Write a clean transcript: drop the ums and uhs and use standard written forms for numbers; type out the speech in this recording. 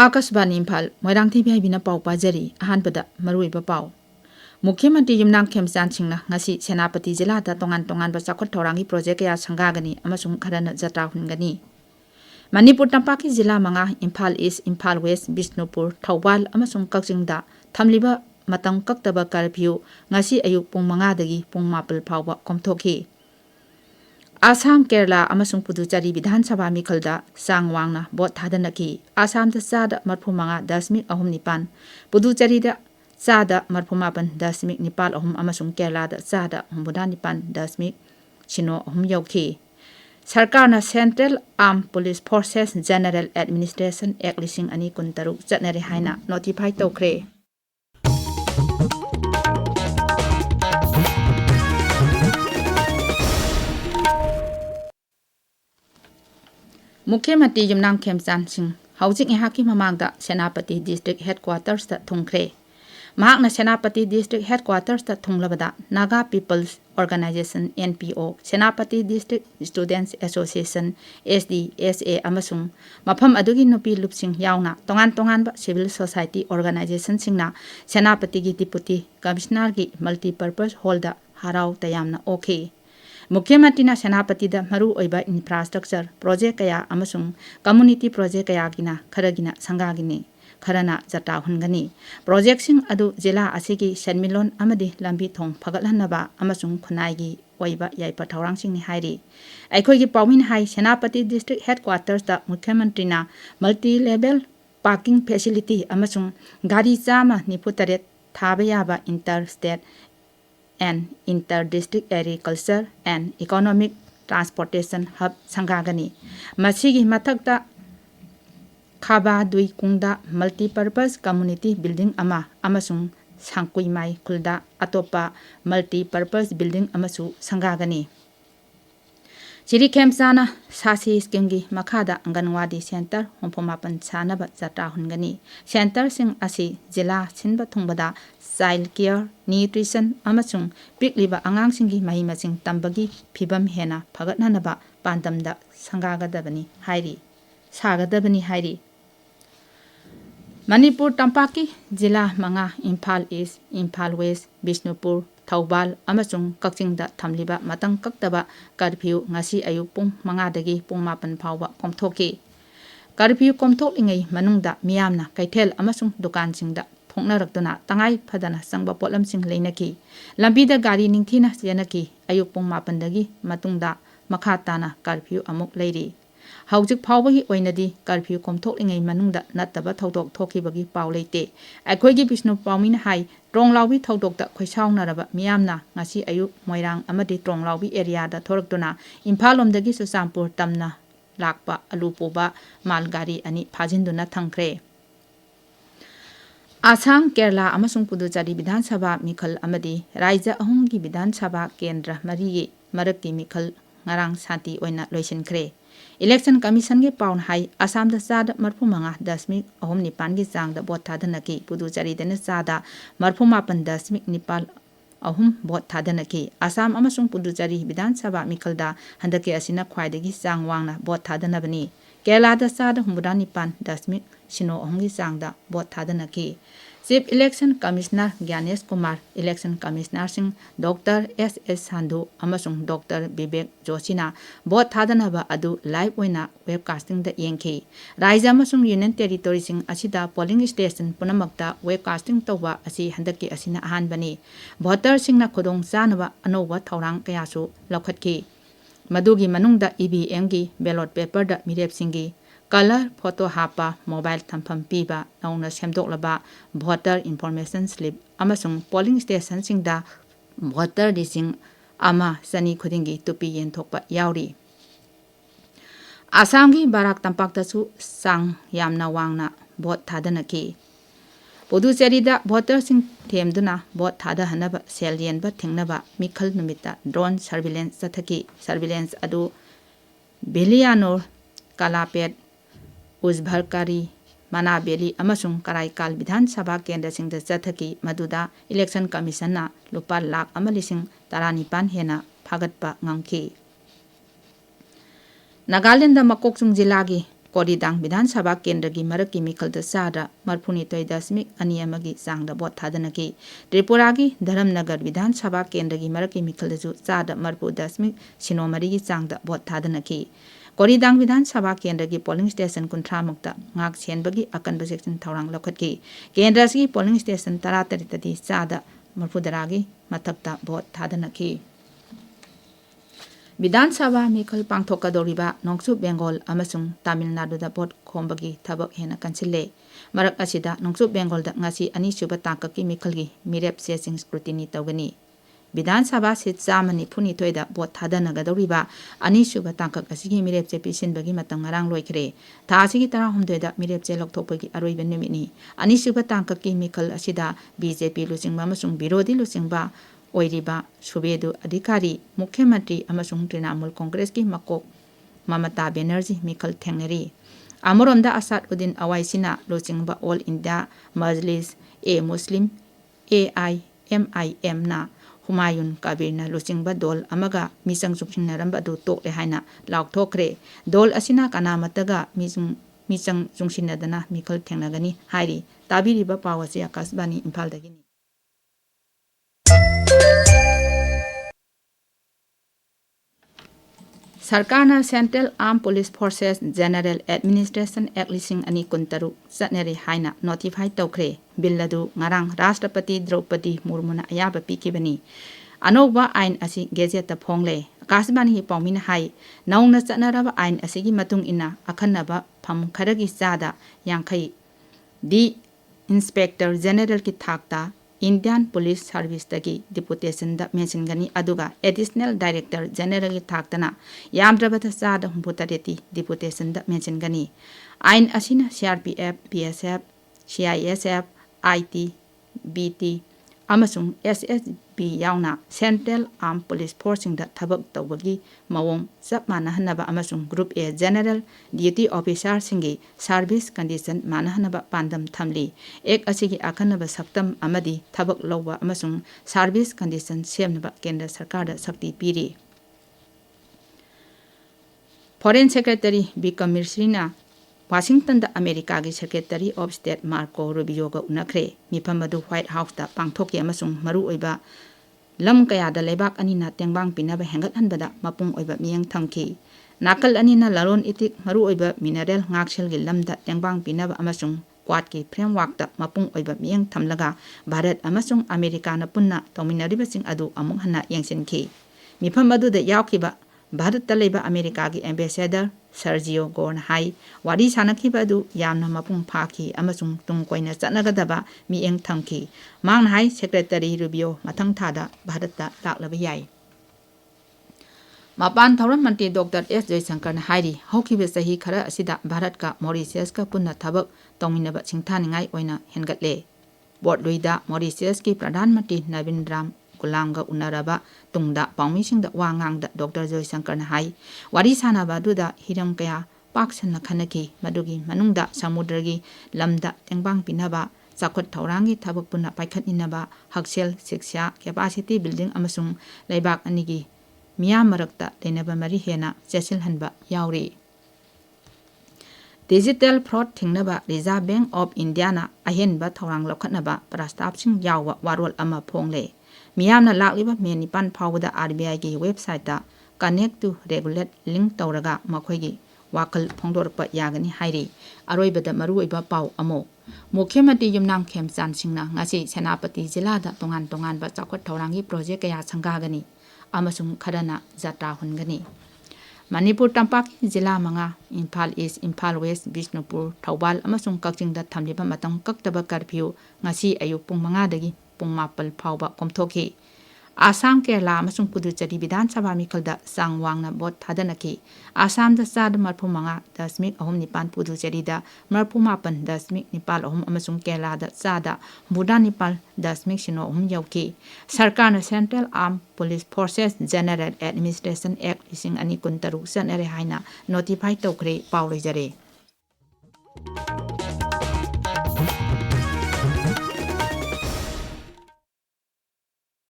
Akashvani Imphal Moirangthem Ibehaibi pau pajari ahanbada maruiba pau. Mukhyamanti Yumnangthem Ibehaibi ngasi Senapati Jilada tongan-tonganba chakhot thaurangi project kaya sanggagani amasung kharana jatra hungani. Manipur Tampaki Jila manga Imphal East, Imphal West, Bishnupur, Thoubal amasung Kakchingda thamliba matang kaktaba curfew ngasi ayuk pung 5 dagi pung 4 phawba komthokhi. Assam, Kerala, amasung Puducherry Vidhan Sabha Mikhalda, Sangwangna, Bot Hadanaki, Assam the Sada Marpumanga, Dasmik Ahum Nipan, Puducherry the Sada Marpumapan, Dasmik Nipal Ahum Amasung Kerala the Sada, Humbudan Nipan, Dasmik, Chino Ahum Yoki. Sarkarna Central Armed Police Forces General Administration Act Lising Ani Kuntaruk, Zatneri Haina, notified Tokre. Mukhyamanti Yumnangthem Ibehaibi Housing Ihaki Mamangda Senapati District Headquarters ta Thungkre. Mahakna Senapati District Headquarters ta Thunglabada Naga People's Organization NPO Senapati District Students Association SDSA amasung mafam adugi nupi lupsing yauna tongan-tonganba civil society organization singna Senapati gi Deputy Commissioner gi multi-purpose hall da harau tayamna okay. Mukhyamanti na Senapati da maru oiba infrastructure project kaya amasung community project kaya gina kharagina sangagini kharana jata hungani project sing adu jila asigi senmilon amadi lambi thong phagatlanaba amasung khunai gi oiba yaipa thaurang sing ni hairi aikhoi gi pawmin hai Senapati district headquarters da Mukhyamanti na multi level parking facility amasung gari chama niputaret thaba yaba interstate and inter-district agriculture and economic transportation hub sangagani. Masigi mathakta Khaba Dui Kungda multi-purpose community building ama amasung Sangkui Mai Kulda atopa multi-purpose building amasu sangagani. Chiri Kemsana Sasi Skingi Makada Anganwadi Center Hompomapan Sanaba Jata Hungani. Center sing asi Jila Sinba Tungbada Child Care, Nutrition, amasung pikliba angang singi mahimasing tambagi phibam hena phagatnanaba pandamda sangagadabani hairi. Manipur Tampaki Jila manga Imphal East, Imphal West, Bishnupur, Thoubal amasung Kakchingda thamliba matang kaktaba curfew ngasi ayuk pung 5 dagi pung 4 phawba komthokhi. Curfew komthokingai manungda miyamna kaithel amasung dukansingda Thongnarakduna tangai phadana sangba potlam sing leinaki lambida gari ningthina jenaki ayuk pung 4 dagi matungda makhatana curfew amuk leiri haujik phawbagi oinadi curfew komthoklingai manungda nattaba thodok thokibagi paw leite aikhoigi Bishnu Pawmin hai Tronglaubi thodokta khoisaunaraba miyamna ngasi ayuk Moirang amadi Tronglaubi area da thorakduna Imphal lomdagi Susampur tamna lakpa alupoba malgari ani phajinduna thangkre. Assam, Kerala amasung Puducherry Vidhan Sabha Mikhal amadi Raija ahumgi Vidhan Sabha Kendra marigi marakki Mikhal ngarang santi oina loisinkhre. Election Commission gi paun hai Assam da sada marphumanga dasmik ahum nipan gi changda bot thadanaki Puducherry dena sada marphumapan dasmik nipal ahum bot thadanaki Assam amasung Puducherry Vidhan Sabha Mikhalda handaki asina khwaidagi changwangna bot thadanabani Kerala da sada humbudan nipan dasmik Shino ahumgi changda bot thadanaki Chief Election Commissioner Gyanesh Kumar, Election Commissioner Singh Dr. S.S. Sandhu amasung Dr. Vivek Joshina bot thadanaba adu live oina webcasting da yengki. Raija amasung Union Territory sing asida polling station punamakta webcasting tawba asi handaki asina ahanbani. Voter singna khodong chanaba anoba thaurang kayasu laukhatki. Madugi manungda EVM gi ballot paper da mirep singi color photo hapa mobile thampham piba nauna semdoklaba voter information slip amasung polling station singda voter listing ama sani khudingi tupi yen thokpa yauri. Assam gi Barak Tampakta su sang yamna wangna vote thadanaki. Puducherry da voter sing themduna vote thada hanaba sel yenba thingnaba Mikhal numita drone surveillance sathaki surveillance adu Belianor Kalapet Uzbharkari Manabeli amasung Karaikal Vidhan Sabha Kendra singda chathaki maduda Election Commission na lupa lakh amalising taranipan hena phagatpa ngangki. Nagaland da Makokchung Jilagi Koridang Vidhan Sabha Kendragi Maraki Mikalda Sada Marpunitoi Dasmik Aniyamagi Sangda Bot Tadanaki Tripuragi Dharamnagar Vidhan Sabha Kendragi Maraki Mikaldazu Sada Marpu Dasmik Sinomari Sangda Bot Tadanaki Koridang Vidhan Sabha Kendragi Polling Station Kuntramukta Ngak Senbagi Akan Section Taurang Lokatki Kendrasi Polling Station Taratari Sada Marpudaragi Matakta Bot Tadanaki Vidhan Sabha Mikal Pangthokadoriba Nongsu Bengal Amasung Tamil Nadu da Bot Khombagi Thabak Hena Kansile Marak Asida Nongsu Bengal da Ngasi Ani Suba Tangkaki Mikalgi Mirep Sesing Scrutiny Tawgani Vidhan Sabha Sit Samani Puni Toida Bot Thadanagadoriba Ani Suba Tangkak Asigi Mirep Pisin Bagi Matang Ngarang Loikre Tasigi Tarahum Doida Mirep Loktopagi Aroiba Numini Ani Suba Tangkaki Mikal Asida BJP Lusing Mamasung Birodi Lusing Ba Oiriba Subedu Adhikari Mukhyamantri Amasung Trinamool Congress ki Makok Mamata Banerjee Mikal Thengnari Amoronda Asad Uddin Awaisina Lusingba All India Majlis A Muslim AIMIM na Humayun Kabirna Lusingba Dol Amaga Misang Sungshinaramba du Tok Haina Laukthokre Dol Asina Kanamataga Misang Sungshinadana Mikal Thengnagani Hairi Tabiriba Pawasi Akasbani Imphal dagini Sarkarna Central Armed Police Forces General Administration Act Lising Ani Kuntaru Satneri Haina notify Tokre Billadu Ngarang Rashtrapati Draupadi Murmuna Ayaba Pikibani Anoba Ain Asi Gazeta Pongle Kasbani Pomina Hai Nauna Satnaraba Ain Asigi Matung Ina Akanaba Pam Karagi Sada Yankai The Inspector General Kitakta Indian Police Service Dagi Deputation da mention gani aduga Additional Director General Taktana Yamdrabata Sada Humputareti Deputation da mention gani Ain Asina CRPF, PSF, CISF, IT, BT, Amasung SSB Yauna Central Armed Police Forcing da Tabak Tawagi Mawong Sab Manahanaba Amasung Group A General Duty Officer Singi Service Condition Manahanaba Pandam Thamli Ek Asigi Akanaba Saktam Amadi Tabak Lowa Amasung Service Condition Semnaba Kendra Sarkar da Sakti Piri Foreign Secretary Bikram Misrina Washington da America gi Secretary of State Marco Rubio ga unakre mifamadu White House da pangthoki amasung maru oiba lam kaya da lebak ani na tengbang pinaba hengat hanbada mapung oiba miyang thamki nakal ani na lalon itik maru oiba mineral ngaksel gi lam da tengbang pinaba amasung quad ki framework da mapung oiba miyang thamlaga Bharat amasung America na punna tominariba sing adu amung hana yengsenki mifamadu da yaukiba Bharat Taleba America ki Ambassador Sergio Gorn Hai Wadi Sanaki Badu Yamna Mapung Paki Amasung Tung Koina Satnagadaba Mieng Thamki Mang Hai Secretary Rubio Matang Tada Bharata Taklabiyai Mapan Thauran Mantri Dr. S. Jaishankar Hairi Hokibe Sahi Khara Asida Bharat ka Mauritius ka Punna Thabak Tongminaba Singthaningai Oina Hengatle Board Luida Mauritius ki Pradhan Mantri Navindram Kulanga Unaraba Tungda Paumising da Wangang da Dr. Jaishankar Hai Wari Sanaba Duda Hiram Kaya Paksan Kanaki Madugi Manungda Samudragi Lamda Tengbang Pinaba Sakot Taurangi Tabak Puna Paikat Inaba Haksel Siksha Capacity Building Amasung Laibak Anigi Mia Marakta Lenaba Marihena Cecil Hanba Yauri Digital Fraud Thingnaba Reserve Bank of Indiana Ahenba Taurang Lokatnaba Prastap Sing Yawa Warol Ama Pongle Miyamna lakliba menipan phawda RBI gi website da connect to regulate link tawraga makhoigi wakal phongdorpa yagani hairi aroibada maruiba paw amo Mukhyamantri Yumnam Khemchan Singna ngasi Senapati Jilla da tongan ba chakot thaurangi project kaya sangagani amasung kharana jatra hungani Manipur Tampak Jilla Manga Imphal East Imphal West Bishnupur Thawbal amasung Kakching da thamliba matang kaktaba curfew ngasi ayuk pung 5 dagi Pung Mapal Pauba Komtoki Assam Kerala Masung Puducherry Vidhan Sabha Mikalda Sangwangna Bot Tadanaki Assam da Sad Marpumanga Dasmik Ahom Nipan Puducherry da Marpumapan Dasmik Nipal Ahom Amasung Kerala da Sada Budan Nipal Dasmik Shino Ahom Yauki Sarkarna Central Armed Police Forces General Administration Act Lising Ani Kuntaru Sanere Haina Notify Tokre Paulizare